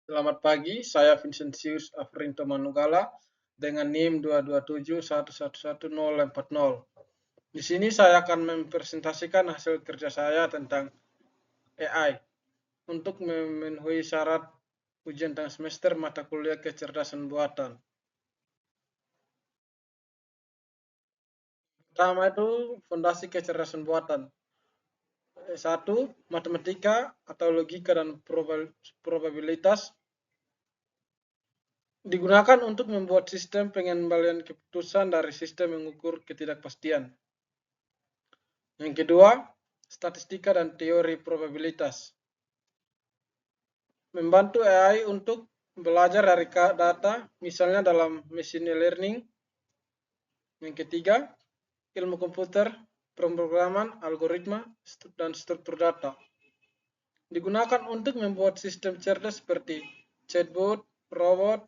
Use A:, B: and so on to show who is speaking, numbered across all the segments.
A: Selamat pagi, saya Vincentius Afrinto Manugala dengan NIM 227111040. Di sini saya akan mempresentasikan hasil kerja saya tentang AI untuk memenuhi syarat ujian tengah semester mata kuliah kecerdasan buatan. Pertama itu fondasi kecerdasan buatan. Satu, matematika atau logika dan probabilitas digunakan untuk membuat sistem pengembalian keputusan dari sistem mengukur ketidakpastian. Yang kedua, statistika dan teori probabilitas. Membantu AI untuk belajar dari data, misalnya dalam machine learning. Yang ketiga, ilmu komputer, pemrograman, algoritma, dan struktur data. Digunakan untuk membuat sistem cerdas seperti chatbot, robot,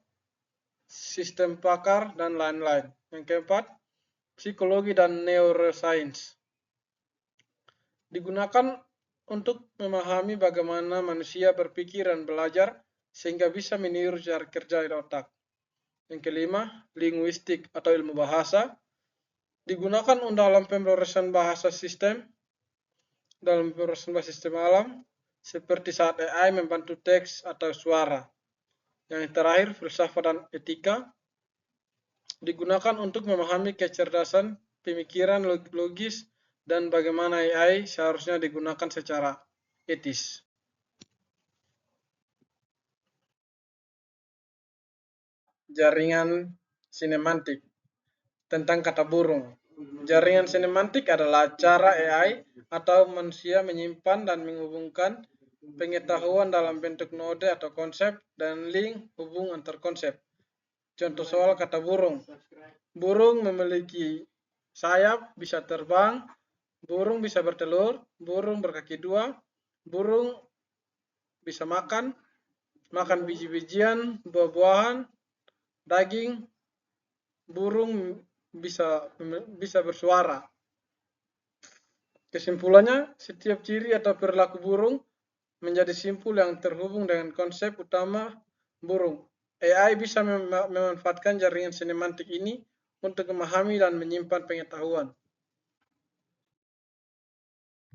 A: sistem pakar, dan lain-lain. Yang keempat, psikologi dan neuroscience. Digunakan untuk memahami bagaimana manusia berpikir dan belajar sehingga bisa meniru cara kerja otak. Yang kelima, linguistik atau ilmu bahasa. Digunakan dalam pemrosesan bahasa sistem, alam, seperti saat AI membantu teks atau suara. Yang terakhir, filsafat dan etika. Digunakan untuk memahami kecerdasan, pemikiran logis, dan bagaimana AI seharusnya digunakan secara etis. Jaringan sinemantik. Tentang kata burung. Jaringan sinemantik adalah cara AI atau manusia menyimpan dan menghubungkan pengetahuan dalam bentuk node atau konsep dan link hubung antar konsep. Contoh soal kata burung. Burung memiliki sayap, bisa terbang, burung bisa bertelur, burung berkaki dua, burung bisa makan biji-bijian, buah-buahan, daging, burung bisa bersuara. Kesimpulannya, setiap ciri atau perilaku burung menjadi simpul yang terhubung dengan konsep utama burung. AI bisa memanfaatkan jaringan sinemantik ini untuk memahami dan menyimpan pengetahuan.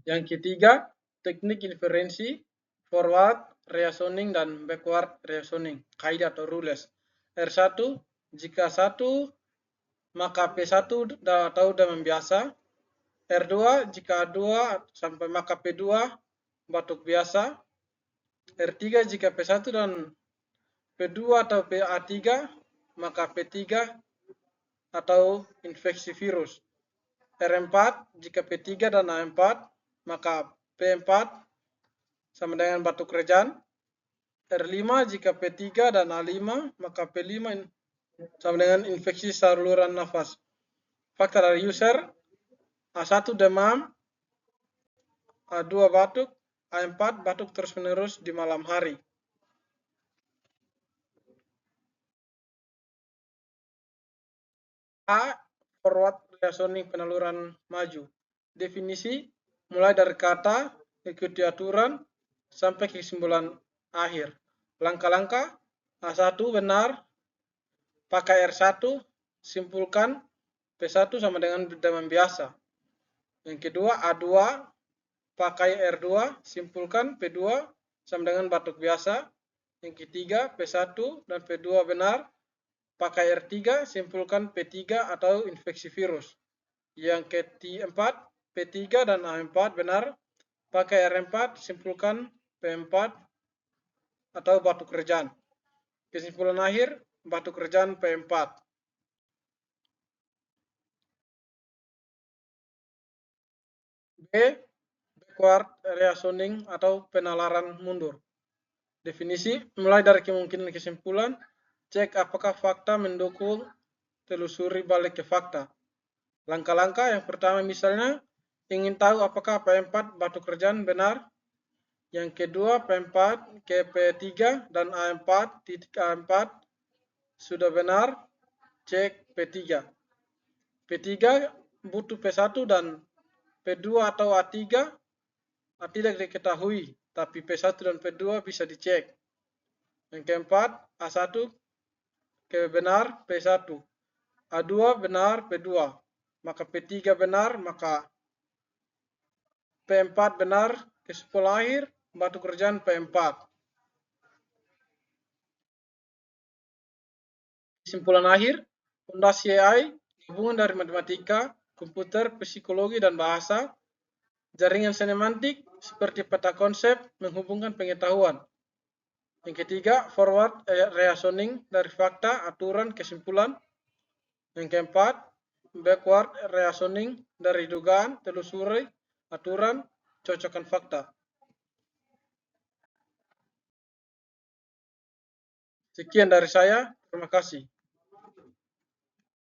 A: Yang ketiga, teknik inferensi, forward reasoning dan backward reasoning, kaidah atau rules. R1, jika 1 maka P1 atau demam biasa. R2 jika A2 sampai maka P2 batuk biasa. R3 jika P1 dan P2 atau PA3 maka P3 atau infeksi virus. R4 jika P3 dan A4 maka P4 sama dengan batuk rejan. R5 jika P3 dan A5 maka P5 sama dengan infeksi saluran nafas. Fakta dari user, A1 demam, A2 batuk, A4 batuk terus-menerus di malam hari. A. Forward reasoning peneluran maju. Definisi mulai dari kata, ikuti aturan, sampai kesimpulan akhir. Langkah-langkah, A1 benar, pakai R1, simpulkan P1 sama dengan demam biasa. Yang kedua, A2, pakai R2, simpulkan P2 sama dengan batuk biasa. Yang ketiga, P1 dan P2 benar, pakai R3, simpulkan P3 atau infeksi virus. Yang keempat, P3 dan A4 benar, pakai R4, simpulkan P4 atau batuk rejan. Kesimpulan akhir, batuk rejan P4. B. Backward reasoning atau penalaran mundur. Definisi, mulai dari kemungkinan kesimpulan, cek apakah fakta mendukung, telusuri balik ke fakta. Langkah-langkah yang pertama misalnya, ingin tahu apakah P4 batuk rejan benar. Yang kedua, P4 ke P3 dan A4 titik A4 sudah benar, cek P3. P3 butuh P1 dan P2 atau A3 tidak diketahui, tapi P1 dan P2 bisa dicek. Yang keempat, A1 benar P1. A2 benar P2. Maka P3 benar, maka P4 benar. Kesimpulan akhir, batu kerjaan P4. Kesimpulan akhir, fondasi AI, gabungan dari matematika, komputer, psikologi, dan bahasa, jaringan semantik seperti peta konsep menghubungkan pengetahuan. Yang ketiga, forward reasoning dari fakta, aturan, kesimpulan. Yang keempat, backward reasoning dari dugaan, telusuri, aturan, cocokkan fakta. Sekian dari saya, terima kasih.